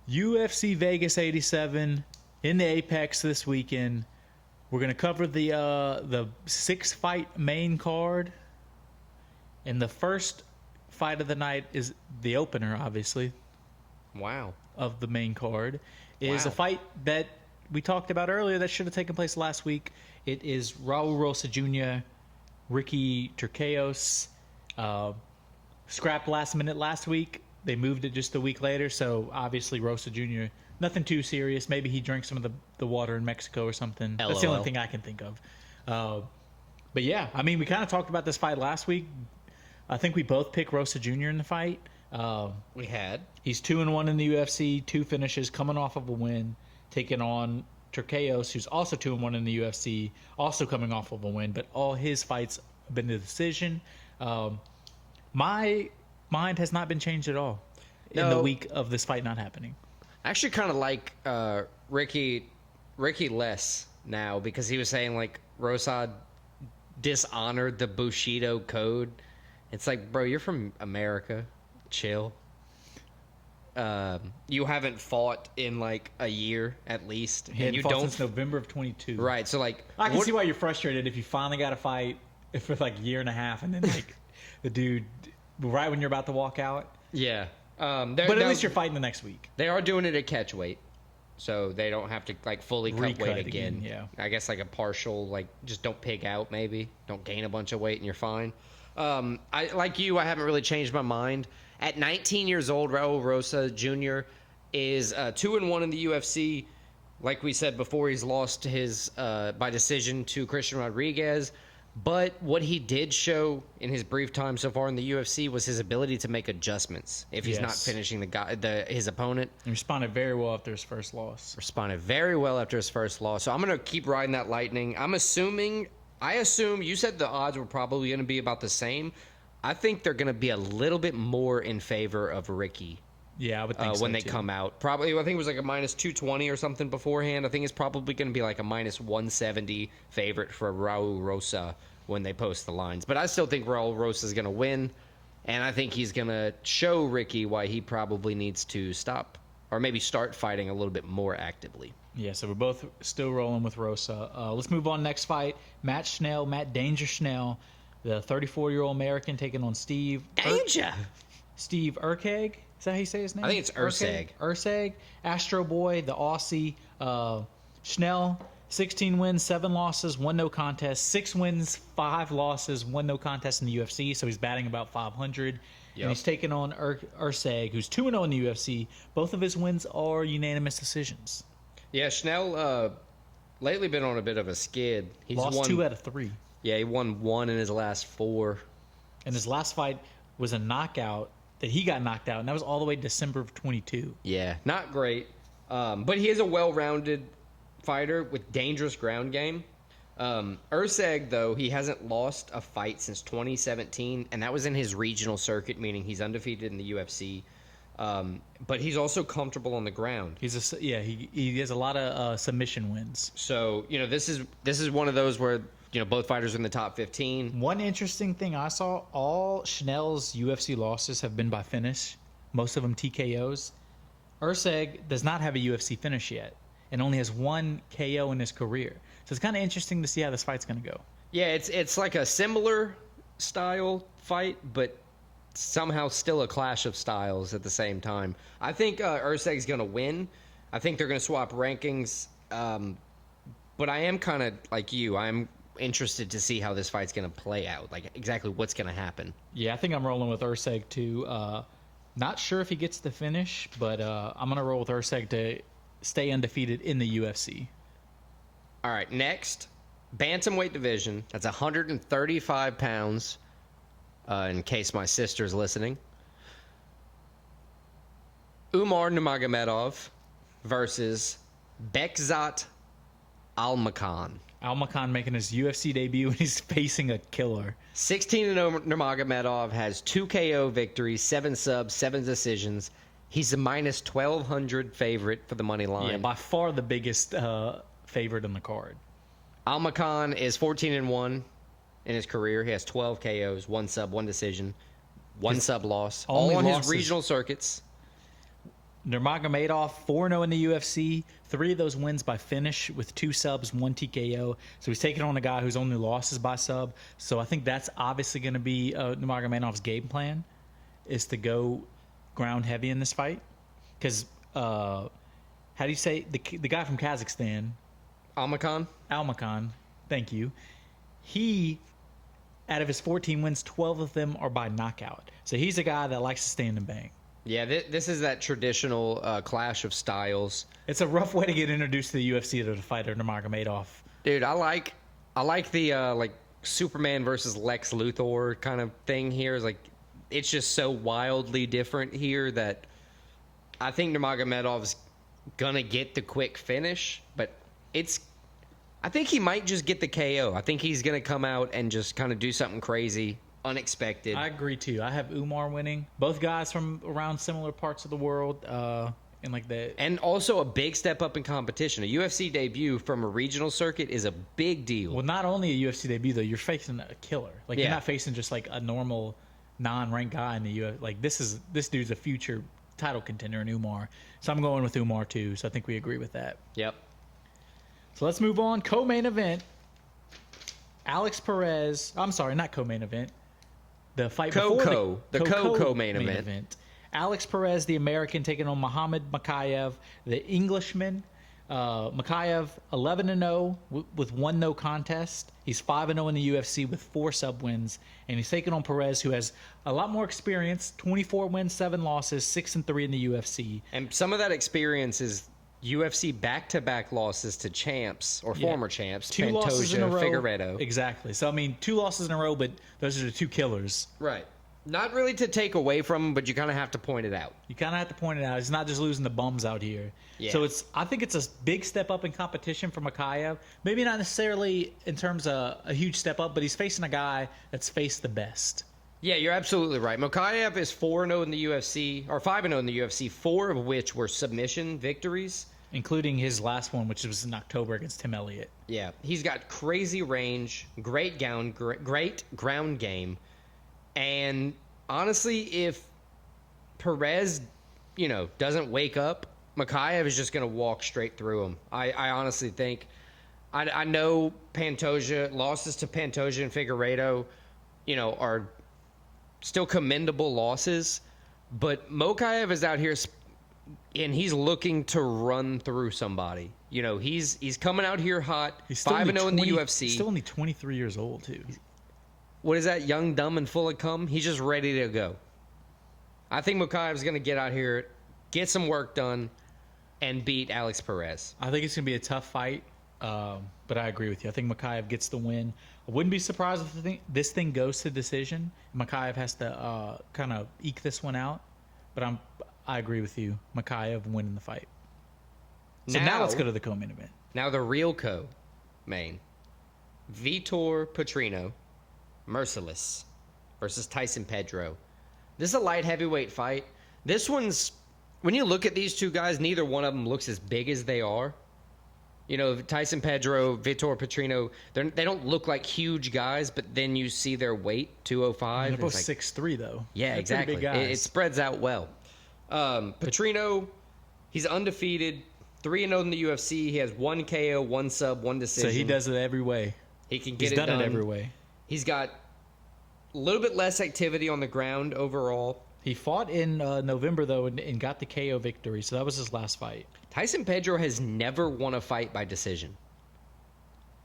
UFC Vegas 87 in the Apex this weekend. We're going to cover the 6-fight main card. And the first fight of the night is the opener, obviously. Wow. Of the main card. Is a fight that we talked about earlier that should have taken place last week. It is Raul Rosa Jr., Ricky Turcaos. Scrapped last minute last week. They moved it just a week later, so obviously Rosa Jr., nothing too serious. Maybe he drank some of the water in Mexico or something. LOL. That's the only thing I can think of. But yeah, I mean, we kind of talked about this fight last week. I think we both picked Rosa Jr. in the fight. We had. He's 2-1 in the UFC, 2 finishes, coming off of a win, taking on Turcaos, who's also 2-1 in the UFC, also coming off of a win, but all his fights have been the decision. My mind has not been changed at all in the week of this fight not happening. I actually kind of like Ricky less now because he was saying like Rosa dishonored the Bushido code. It's like, bro, you're from America. Chill. You haven't fought in like a year at least. He hadn't fought since November of 22. Right, so like... I can see why you're frustrated if you finally got a fight for like a year and a half and then like the dude... Right when you're about to walk out. Yeah. But at least you're fighting the next week. They are doing it at catch weight. So they don't have to like fully cut weight again. Yeah. I guess like a partial, like just don't pig out maybe. Don't gain a bunch of weight and you're fine. I like you, I haven't really changed my mind. At 19 years old, Raul Rosa Jr. is 2-1 in the UFC. Like we said before, he's lost his by decision to Christian Rodriguez. But what he did show in his brief time so far in the UFC was his ability to make adjustments if he's not finishing his opponent. He responded very well after his first loss. So I'm going to keep riding that lightning. I assume you said the odds were probably going to be about the same. I think they're going to be a little bit more in favor of Ricky. Yeah, I would think so when they too. come out. Probably, I think it was like a minus 220 or something beforehand. I think it's probably going to be like a minus 170 favorite for Raul Rosa when they post the lines. But I still think Raul Rosa is going to win, and I think he's going to show Ricky why he probably needs to stop or maybe start fighting a little bit more actively. Yeah, so we're both still rolling with Rosa. Let's move on. Next fight, Matt Danger Schnell, the 34-year-old American taking on Steve Erceg. Is that how you say his name? I think it's Erceg. Erceg, Astro Boy, the Aussie. Schnell, 16 wins, 7 losses, 1 no contest. 6 wins, 5 losses, 1 no contest in the UFC. So he's batting about 500. Yep. And he's taking on Erceg, who's 2-0 in the UFC. Both of his wins are unanimous decisions. Yeah, Schnell lately been on a bit of a skid. He's lost won 2 out of 3. Yeah, he won 1 in his last 4. And his last fight was a knockout that he got knocked out, and that was all the way December of 22. Yeah, not great. But he is a well-rounded fighter with dangerous ground game. Erceg, though, he hasn't lost a fight since 2017, and that was in his regional circuit, meaning he's undefeated in the UFC. But he's also comfortable on the ground. He has a lot of submission wins. So, this is one of those where both fighters are in the top 15. One interesting thing I saw, all Schnell's UFC losses have been by finish, most of them TKOs. Erceg does not have a UFC finish yet and only has 1 KO in his career. So it's kind of interesting to see how this fight's going to go. Yeah, it's like a similar style fight, but somehow still a clash of styles at the same time. I think Erceg's going to win. I think they're going to swap rankings. But I am kind of like you. I'm interested to see how this fight's going to play out, like exactly what's going to happen. Yeah, I think I'm rolling with Erceg too. Not sure if he gets the finish, but I'm going to roll with Erceg to stay undefeated in the UFC. All right, next, bantamweight division. That's 135 pounds, in case my sister's listening. Umar Nurmagomedov versus Bekzat Almakhan. Almakhan making his UFC debut and he's facing a killer. 16-0 Nurmagomedov has 2 KO victories, 7 subs, 7 decisions. He's a minus 1,200 favorite for the money line. Yeah, by far the biggest favorite on the card. Almakhan is 14-1 in his career. He has 12 KOs, 1 sub, 1 decision, 1 sub loss. All on his regional circuits. Nurmagomedov, 4-0 in the UFC. 3 of those wins by finish with 2 subs, 1 TKO. So he's taking on a guy whose only loss is by sub. So I think that's obviously going to be Nurmagomedov's game plan, is to go ground heavy in this fight. Because, how do you say, the guy from Kazakhstan? Almakhan. Thank you. He, out of his 14 wins, 12 of them are by knockout. So he's a guy that likes to stand and bang. Yeah, this is that traditional clash of styles. It's a rough way to get introduced to the UFC to the fighter Nurmagomedov. Dude, I like the like Superman versus Lex Luthor kind of thing here. It's just so wildly different here that I think Nurmagomedov's gonna get the quick finish, but I think he might just get the KO. I think he's gonna come out and just kind of do something crazy. Unexpected. I agree too. I have Umar winning. Both guys from around similar parts of the world, and also a big step up in competition. A UFC debut from a regional circuit is a big deal. Well, not only a UFC debut though, you're facing a killer. You're not facing just like a normal non-ranked guy in the UFC. Like this dude's a future title contender in Umar. So I'm going with Umar too. So I think we agree with that. Yep. So let's move on. Co-main event. Alex Perez. I'm sorry, not co-main event. The fight before the co-main event. Alex Perez, the American, taking on Muhammad Mokaev, the Englishman. Mokaev 11-0 with 1 no contest. He's 5-0 in the UFC with 4 sub wins, and he's taking on Perez, who has a lot more experience. 24 wins, 7 losses, 6-3 in the UFC. And some of that experience is UFC back-to-back losses to champs or former champs. 2 losses in a row. Figueiredo. Exactly. So, I mean, 2 losses in a row, but those are the 2 killers. Right. Not really to take away from him, but you kind of have to point it out. You kind of have to point it out. He's not just losing the bums out here. Yeah. So, I think it's a big step up in competition for Mokaev. Maybe not necessarily in terms of a huge step up, but he's facing a guy that's faced the best. Yeah, you're absolutely right. Mokaev is 4-0 in the UFC, or 5-0 in the UFC, 4 of which were submission victories. Including his last one, which was in October against Tim Elliott. Yeah, he's got crazy range, great ground game. And honestly, if Perez, doesn't wake up, Mokaev is just going to walk straight through him. I honestly think. I know losses to Pantoja and Figueiredo, are still commendable losses. But Mokaev is out here and he's looking to run through somebody. He's coming out here hot. He's 5-0 in the UFC. He's still only 23 years old, too. What is that? Young, dumb, and full of cum? He's just ready to go. I think Mokaev's going to get out here, get some work done, and beat Alex Perez. I think it's going to be a tough fight, but I agree with you. I think Mokaev gets the win. I wouldn't be surprised if this thing goes to decision. Mokaev has to kind of eke this one out, but I agree with you. Mokaev winning the fight. So now let's go to the co-main event. Now the real co-main. Vitor Petrino, Merciless, versus Tyson Pedro. This is a light heavyweight fight. This one's, when you look at these two guys, neither one of them looks as big as they are. Tyson Pedro, Vitor Petrino, they don't look like huge guys, but then you see their weight, 205. They're both 6'3", though. Yeah, They're exactly. big guys. It spreads out well. Petrino, he's undefeated, 3-0 in the UFC. He has 1 KO, 1 sub, 1 decision. So he does it every way. He can get He's it done. He's done it every way. He's got a little bit less activity on the ground overall. He fought in November, though, and got the KO victory. So that was his last fight. Tyson Pedro has never won a fight by decision,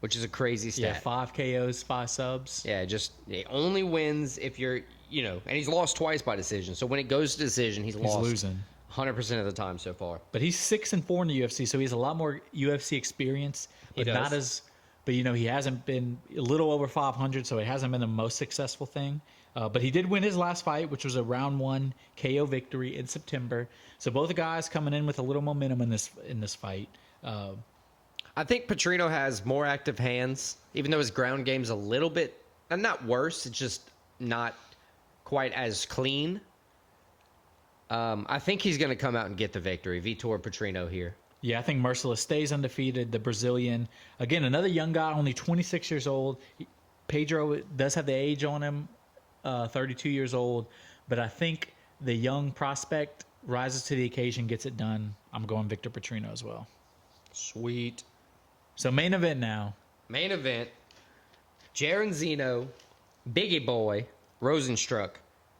which is a crazy stat. Yeah, 5 KOs, 5 subs. Yeah, he only wins if you're, and he's lost twice by decision. So when it goes to decision, he's lost losing 100% of the time so far. But he's 6-4 in the UFC, so he has a lot more UFC experience. But not as, but he hasn't been a little over 500, so it hasn't been the most successful thing. But he did win his last fight, which was a round 1 KO victory in September. So both the guys coming in with a little momentum in this fight. I think Petrino has more active hands, even though his ground game's a little bit, not worse, it's just not quite as clean. I think he's going to come out and get the victory. Vitor Petrino here. Yeah, I think Merciless stays undefeated. The Brazilian, again, another young guy, only 26 years old. Pedro does have the age on him, 32 years old. But I think the young prospect rises to the occasion, gets it done. I'm going Victor Petrino as well. Sweet. So main event now. Main event. Jairzinho, Biggie Boy, Rozenstruik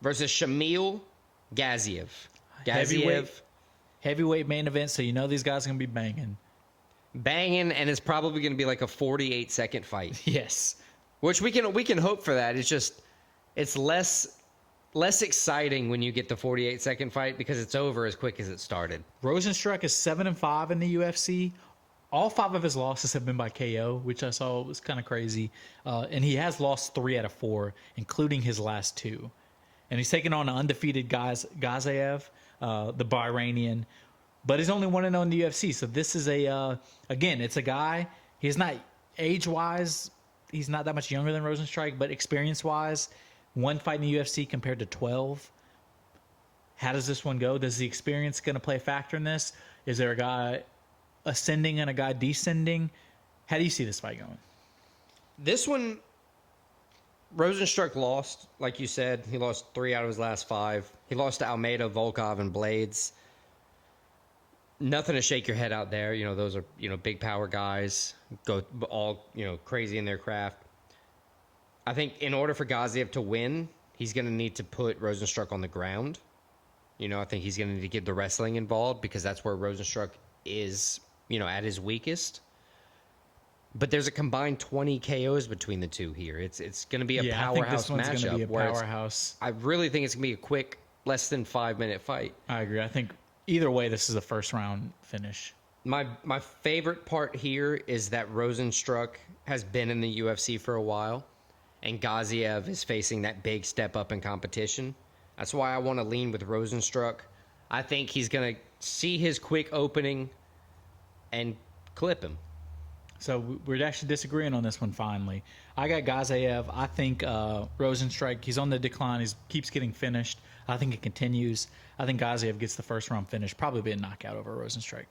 versus Shamil, Gaziev. Heavyweight main event, so you know these guys are going to be banging. Banging, and it's probably going to be like a 48-second fight. Yes. Which we can hope for that. It's just, it's less exciting when you get the 48-second fight because it's over as quick as it started. Rozenstruik is 7-5 in the UFC. All 5 of his losses have been by KO, which I saw was kind of crazy. And he has lost 3 out of 4, including his last 2. And he's taken on an undefeated Gaziev, the Bahrainian. But he's only 1-0 in the UFC. So this is again, it's a guy, he's not age-wise, he's not that much younger than Rozenstruik, but experience-wise, 1 fight in the UFC compared to 12. How does this one go? Does the experience going to play a factor in this? Is there a guy ascending and a guy descending? How do you see this fight going? This one, Rozenstruik lost, like you said. He lost 3 out of his last 5. He lost to Almeida, Volkov, and Blades. Nothing to shake your head out there. You know, those are, big power guys. Go all, crazy in their craft. I think in order for Gaziev to win, he's going to need to put Rozenstruik on the ground. I think he's going to need to get the wrestling involved because that's where Rozenstruik is, at his weakest. But there's a combined 20 KOs between the two here. It's going to be a powerhouse matchup. I think this one's going to be a powerhouse. I really think it's going to be a quick, less than 5-minute fight. I agree. I think either way, this is a first-round finish. My favorite part here is that Rozenstruik has been in the UFC for a while, and Gaziev is facing that big step up in competition. That's why I want to lean with Rozenstruik. I think he's going to see his quick opening and clip him. So we're actually disagreeing on this one finally. I got Gaziev. I think Rozenstruik, he's on the decline. He keeps getting finished. I think it continues. I think Gaziev gets the first round finish, probably be a knockout over Rozenstruik.